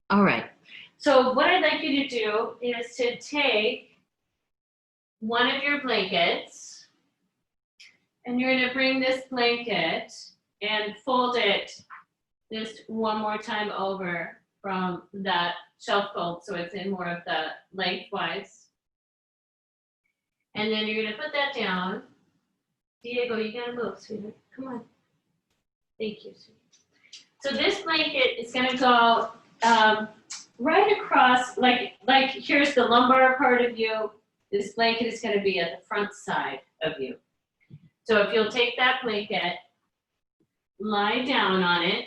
All right. So what I'd like you to do is to take one of your blankets, and you're going to bring this blanket and fold it just one more time over from that shelf fold, so it's in more of the lengthwise. And then you're going to put that down. Diego, you got to move, sweetheart. Come on. Thank you, sweetheart. So this blanket is going to go right across, like here's the lumbar part of you. This blanket is going to be at the front side of you. So if you'll take that blanket, lie down on it,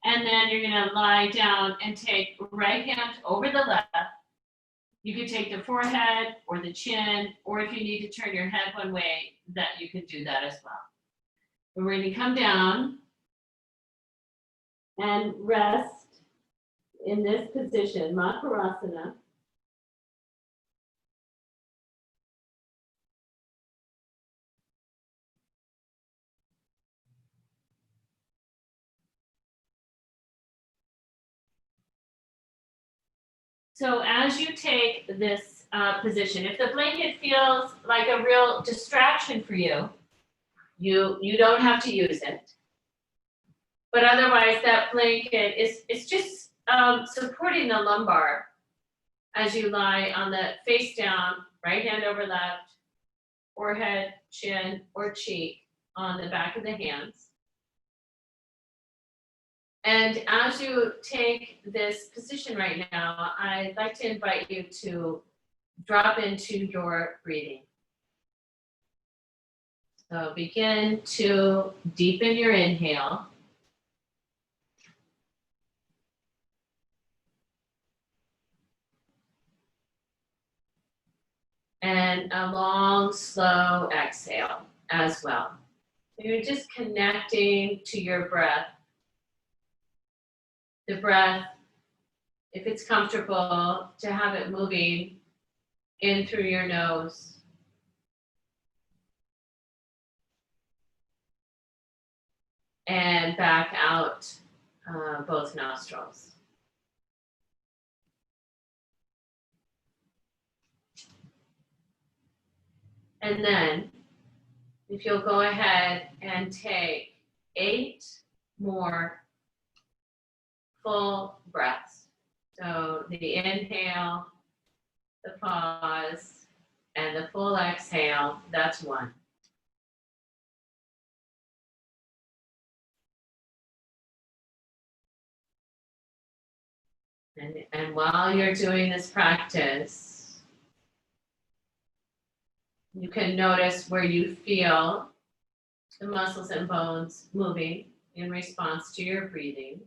and then you're going to lie down and take right hand over the left. You can take the forehead or the chin, or if you need to turn your head one way, that you can do that as well. But we're going to come down and rest in this position, Makarasana. So as you take this position, if the blanket feels like a real distraction for you, you don't have to use it. But otherwise, that blanket is just supporting the lumbar as you lie on the face down, right hand over left, forehead, chin, or cheek on the back of the hands. And as you take this position right now, I'd like to invite you to drop into your breathing. So begin to deepen your inhale. And a long, slow exhale as well. So you're just connecting to your breath. The breath, if it's comfortable, to have it moving in through your nose. And back out both nostrils. And then, if you'll go ahead and take 8 more full breaths. So the inhale, the pause, and the full exhale, that's 1. And while you're doing this practice, you can notice where you feel the muscles and bones moving in response to your breathing.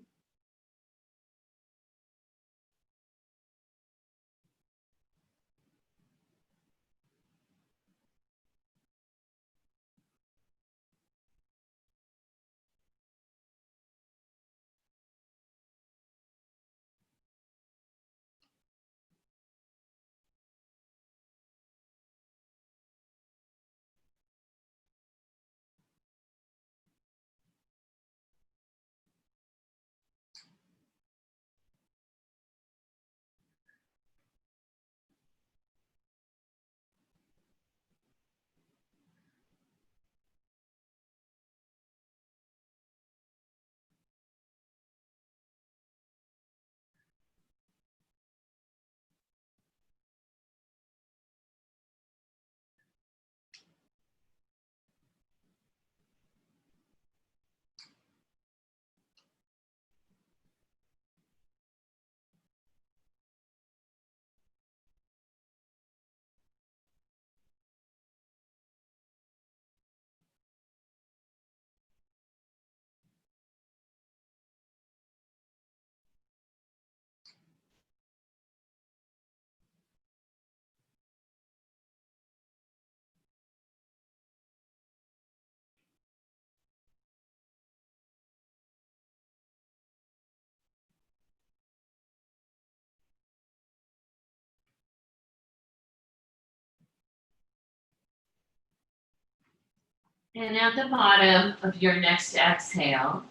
And at the bottom of your next exhale,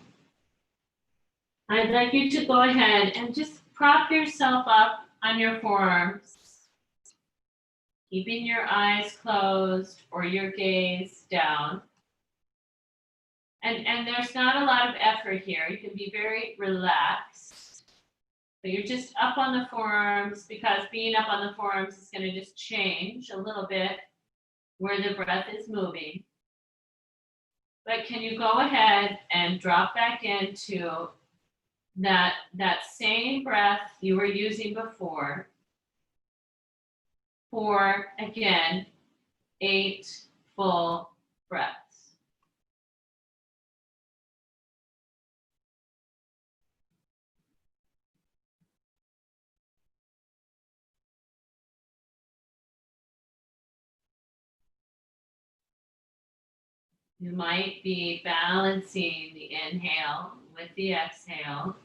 I'd like you to go ahead and just prop yourself up on your forearms, keeping your eyes closed or your gaze down. And there's not a lot of effort here. You can be very relaxed. But you're just up on the forearms because being up on the forearms is going to just change a little bit where the breath is moving. But can you go ahead and drop back into that same breath you were using before for, again, 8 full breaths. You might be balancing the inhale with the exhale.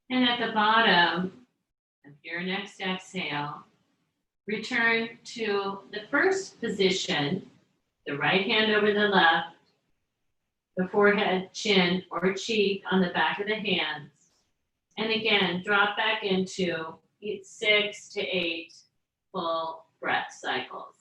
And at the bottom of your next exhale, return to the first position, the right hand over the left, the forehead, chin, or cheek on the back of the hands. And again, drop back into 6 to 8 full breath cycles.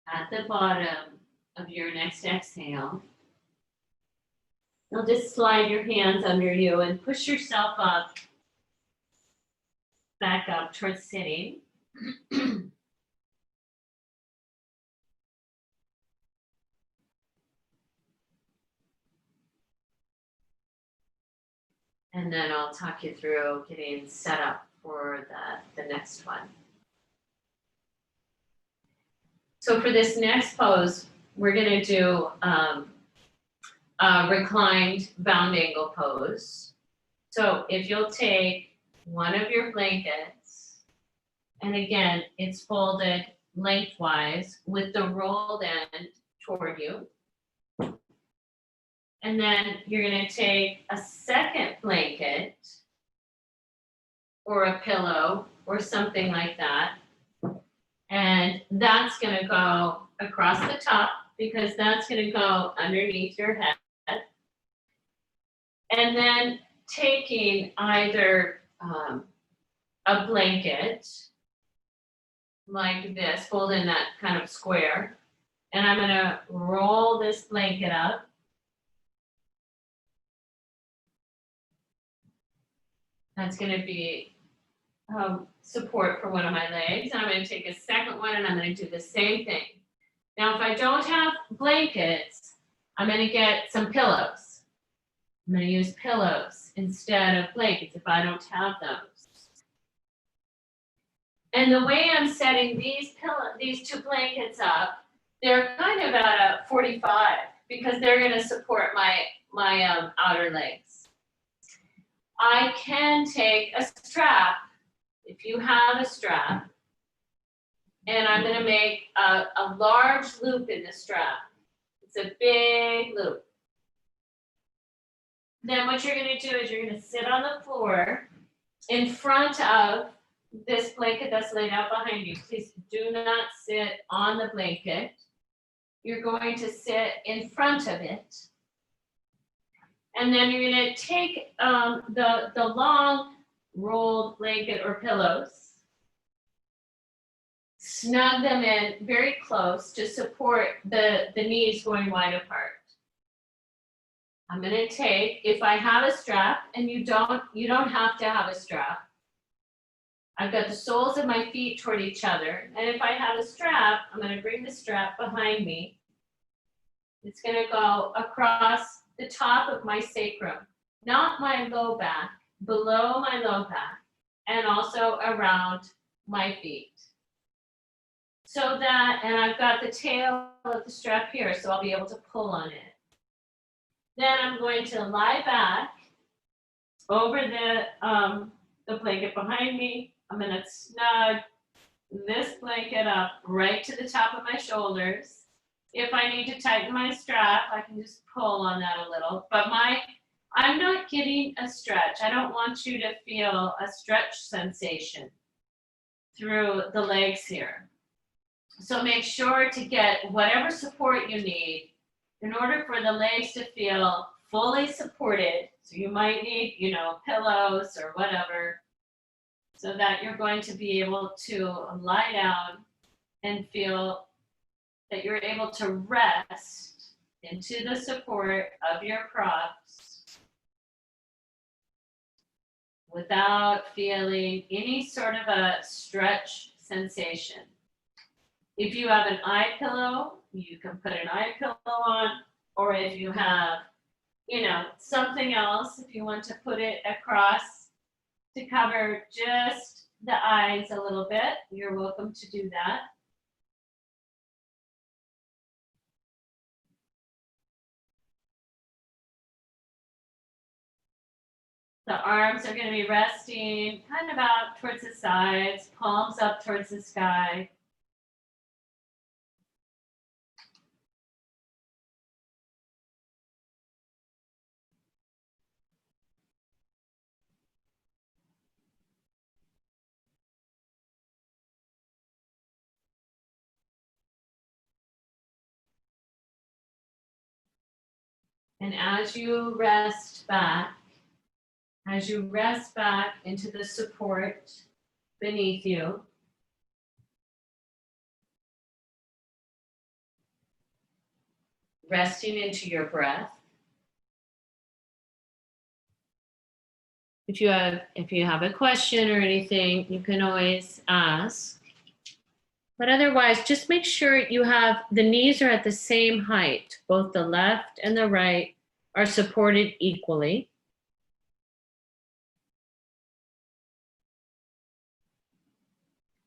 At the bottom of your next exhale, you'll just slide your hands under you and push yourself up, back up towards sitting. And then I'll talk you through getting set up for the next one. So for this next pose, we're going to do a reclined bound angle pose. So if you'll take one of your blankets, and again, it's folded lengthwise with the rolled end toward you. And then you're going to take a second blanket or a pillow or something like that. And that's gonna go across the top because that's gonna go underneath your head. And then taking either a blanket like this, fold in that kind of square, and I'm gonna roll this blanket up. That's gonna be support for one of my legs. And I'm gonna take a second one and I'm gonna do the same thing. Now, if I don't have blankets, I'm gonna get some pillows. I'm gonna use pillows instead of blankets if I don't have those. And the way I'm setting these two blankets up, they're kind of at a 45 because they're gonna support my outer legs. I can take a strap, if you have a strap, and I'm gonna make a large loop in the strap. It's a big loop. Then what you're gonna do is you're gonna sit on the floor in front of this blanket that's laid out behind you. Please do not sit on the blanket. You're going to sit in front of it. And then you're gonna take the long rolled blanket or pillows, snug them in very close to support the knees going wide apart. I'm gonna take, if I have a strap, and you don't have to have a strap. I've got the soles of my feet toward each other, and if I have a strap, I'm gonna bring the strap behind me. It's gonna go across the top of my sacrum, not my low back, below my low back, and also around my feet. So that, and I've got the tail of the strap here, so I'll be able to pull on it. Then I'm going to lie back over the blanket behind me. I'm gonna snug this blanket up right to the top of my shoulders. If I need to tighten my strap, I can just pull on that a little. But I'm not getting a stretch. I don't want you to feel a stretch sensation through the legs here. So make sure to get whatever support you need in order for the legs to feel fully supported. So you might need, pillows or whatever, so that you're going to be able to lie down and feel that you're able to rest into the support of your props without feeling any sort of a stretch sensation. If you have an eye pillow, you can put an eye pillow on, or if you have, something else, if you want to put it across to cover just the eyes a little bit, you're welcome to do that. The arms are going to be resting kind of out towards the sides, palms up towards the sky. And as you rest back into the support beneath you, resting into your breath. If you have a question or anything, you can always ask. But otherwise, just make sure the knees are at the same height. Both the left and the right are supported equally.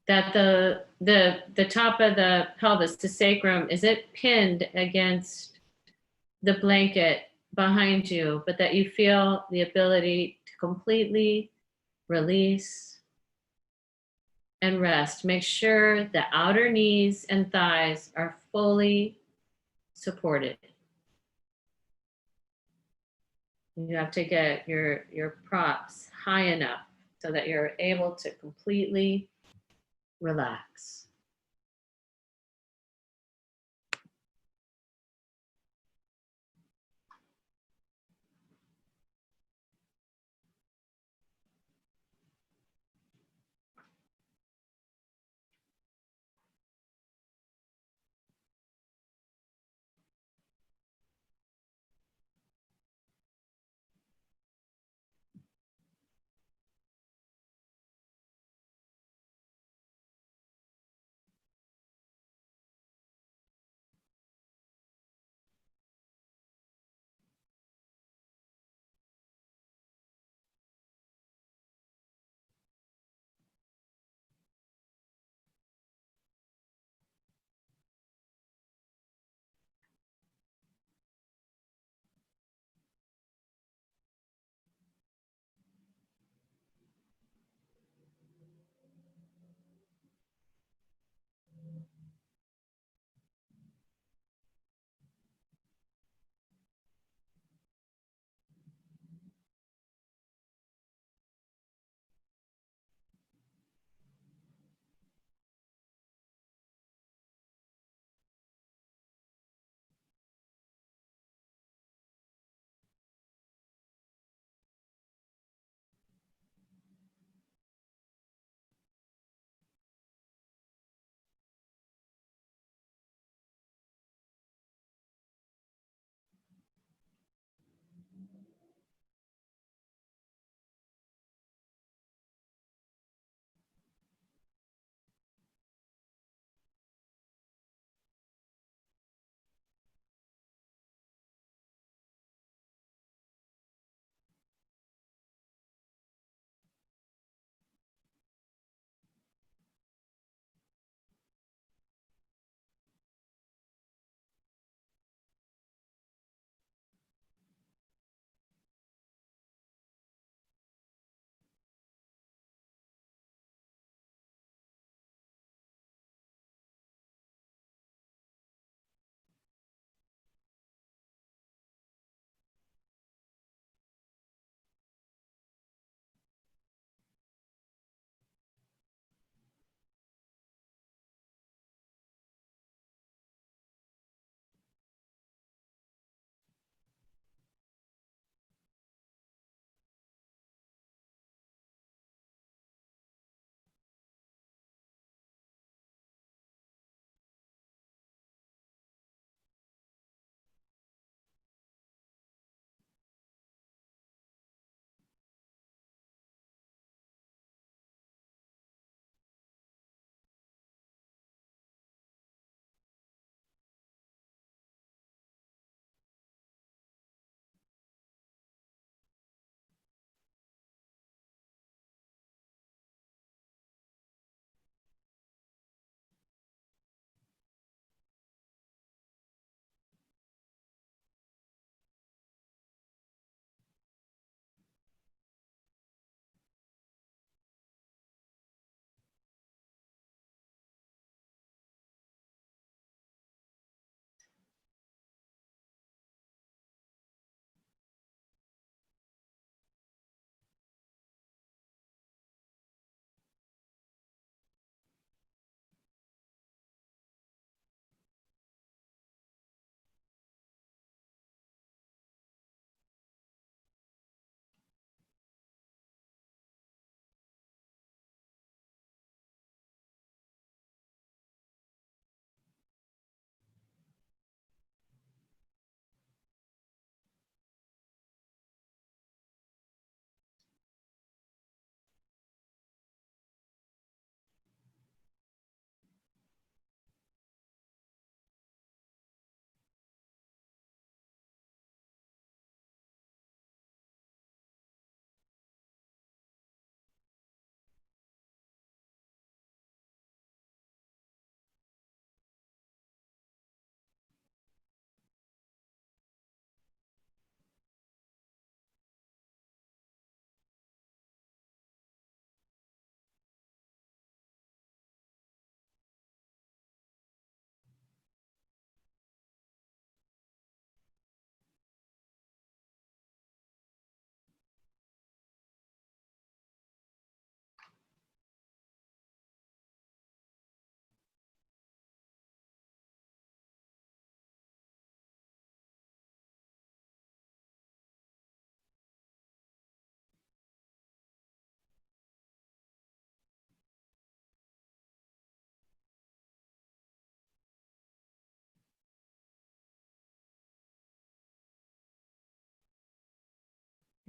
That the top of the pelvis, the sacrum, isn't pinned against the blanket behind you, but that you feel the ability to completely release and rest. Make sure the outer knees and thighs are fully supported. You have to get your props high enough so that you're able to completely relax.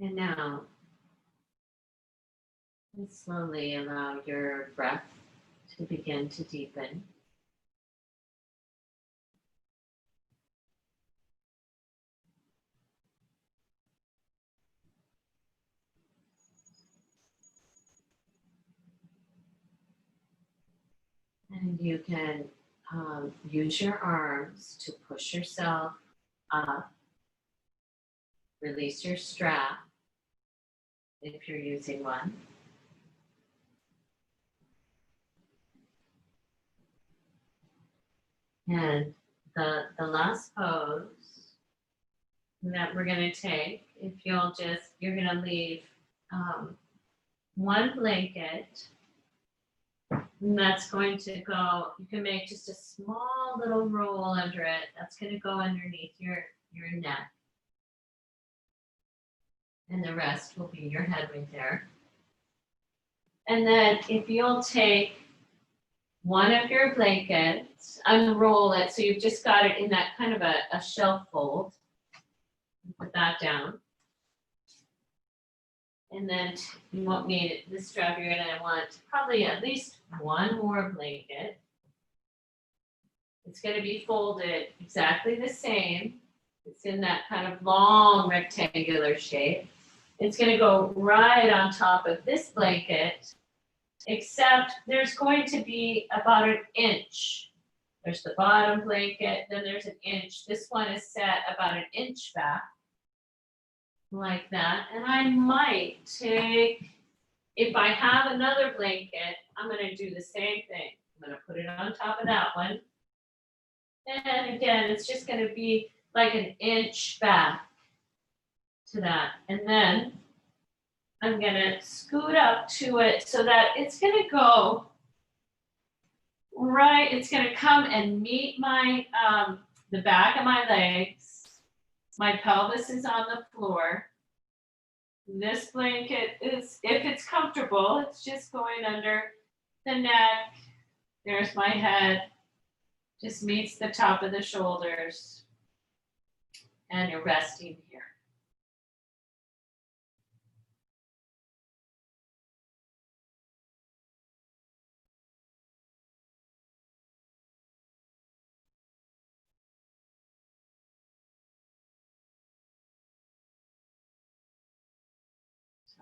And now, slowly allow your breath to begin to deepen. And you can use your arms to push yourself up. Release your strap if you're using one. And the last pose that we're going to take, if you're going to leave one blanket, and that's going to go, you can make just a small little roll under it. That's going to go underneath your neck. And the rest will be your head right there. And then if you'll take one of your blankets, unroll it, so you've just got it in that kind of a shelf fold. Put that down. And then you won't need this strap, you're gonna want probably at least one more blanket. It's gonna be folded exactly the same. It's in that kind of long rectangular shape. It's gonna go right on top of this blanket, except there's going to be about an inch. There's the bottom blanket, then there's an inch. This one is set about an inch back, like that. And I might take, if I have another blanket, I'm gonna do the same thing. I'm gonna put it on top of that one. And again, it's just gonna be like an inch back to that. And then I'm gonna scoot up to it so that it's gonna go right, it's gonna come and meet my, the back of my legs. My pelvis is on the floor. This blanket is, if it's comfortable, it's just going under the neck. There's my head, just meets the top of the shoulders. And you're resting here.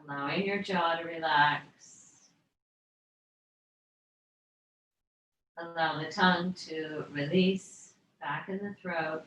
Allowing your jaw to relax. Allow the tongue to release back in the throat.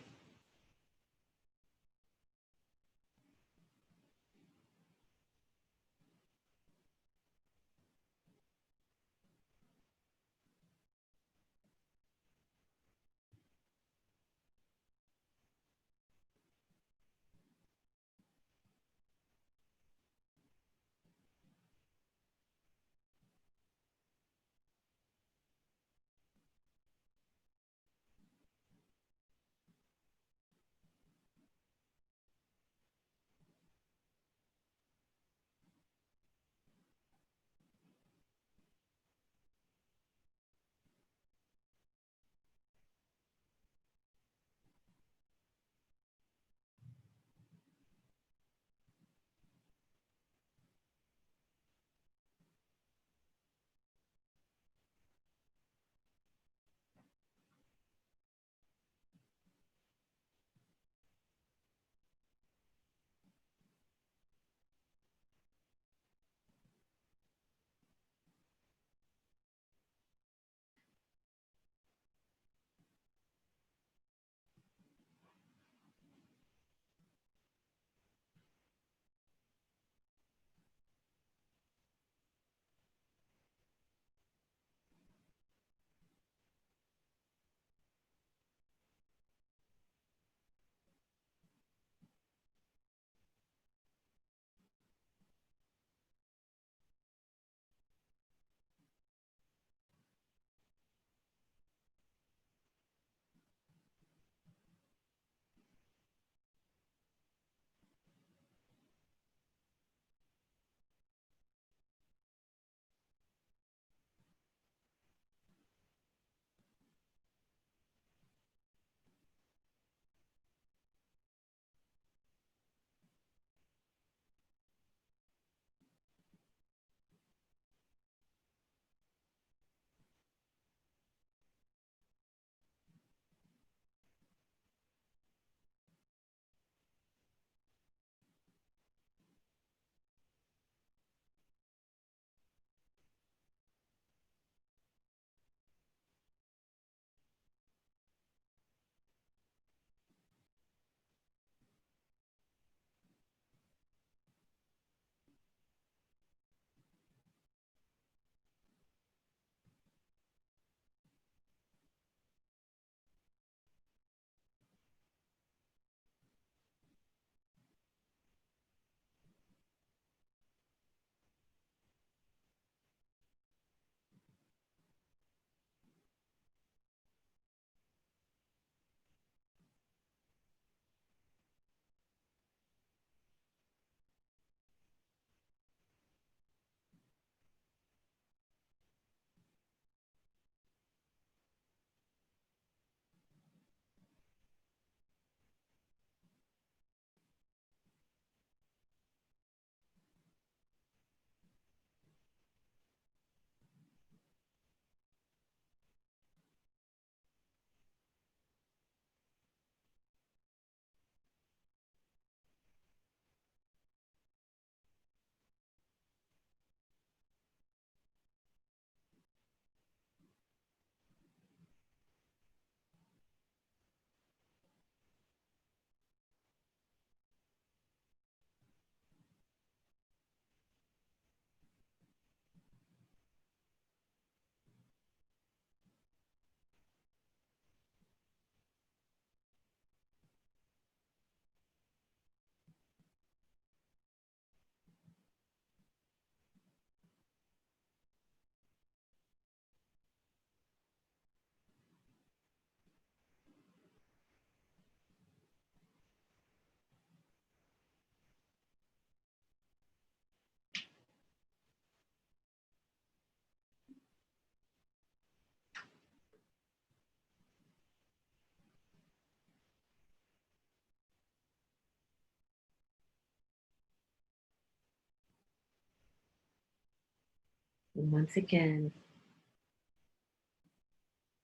And once again,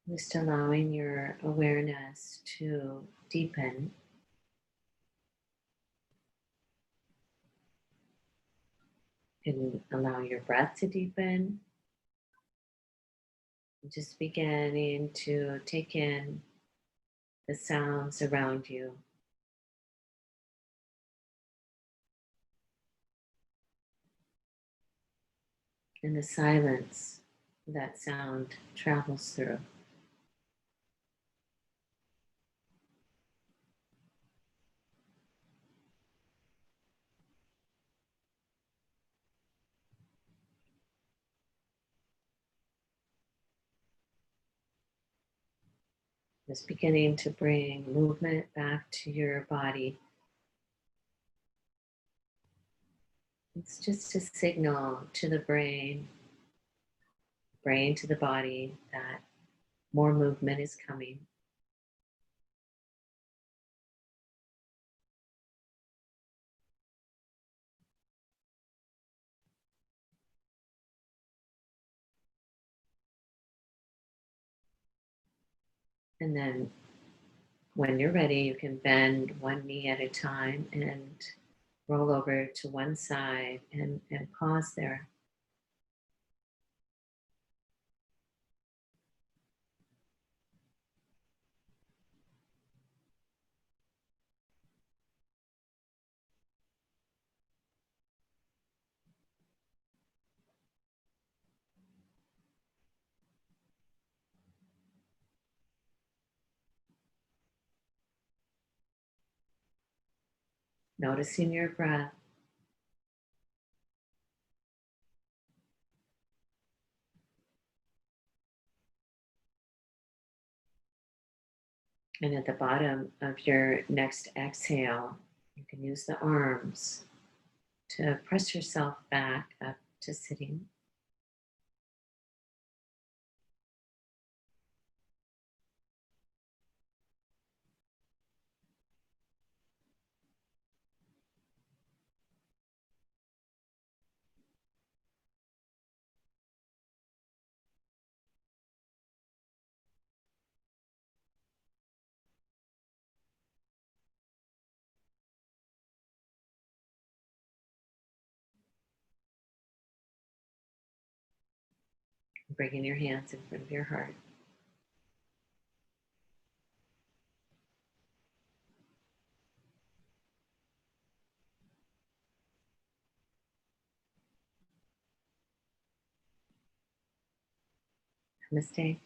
just allowing your awareness to deepen. And allow your breath to deepen. Just beginning to take in the sounds around you. And the silence that sound travels through. Just beginning to bring movement back to your body. It's just a signal to the brain to the body that more movement is coming. And then when you're ready, you can bend one knee at a time and roll over to one side and pause there. Noticing your breath. And at the bottom of your next exhale, you can use the arms to press yourself back up to sitting. Bringing your hands in front of your heart. Namaste.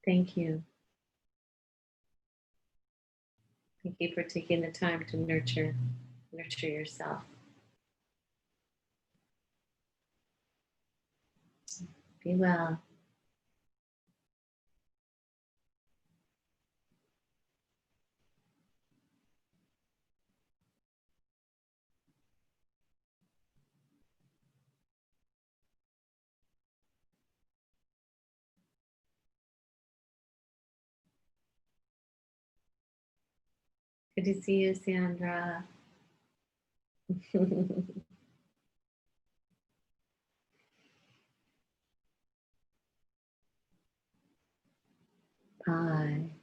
Thank you. Thank you for taking the time to nurture yourself. Be well. Good to see you, Sandra. Bye.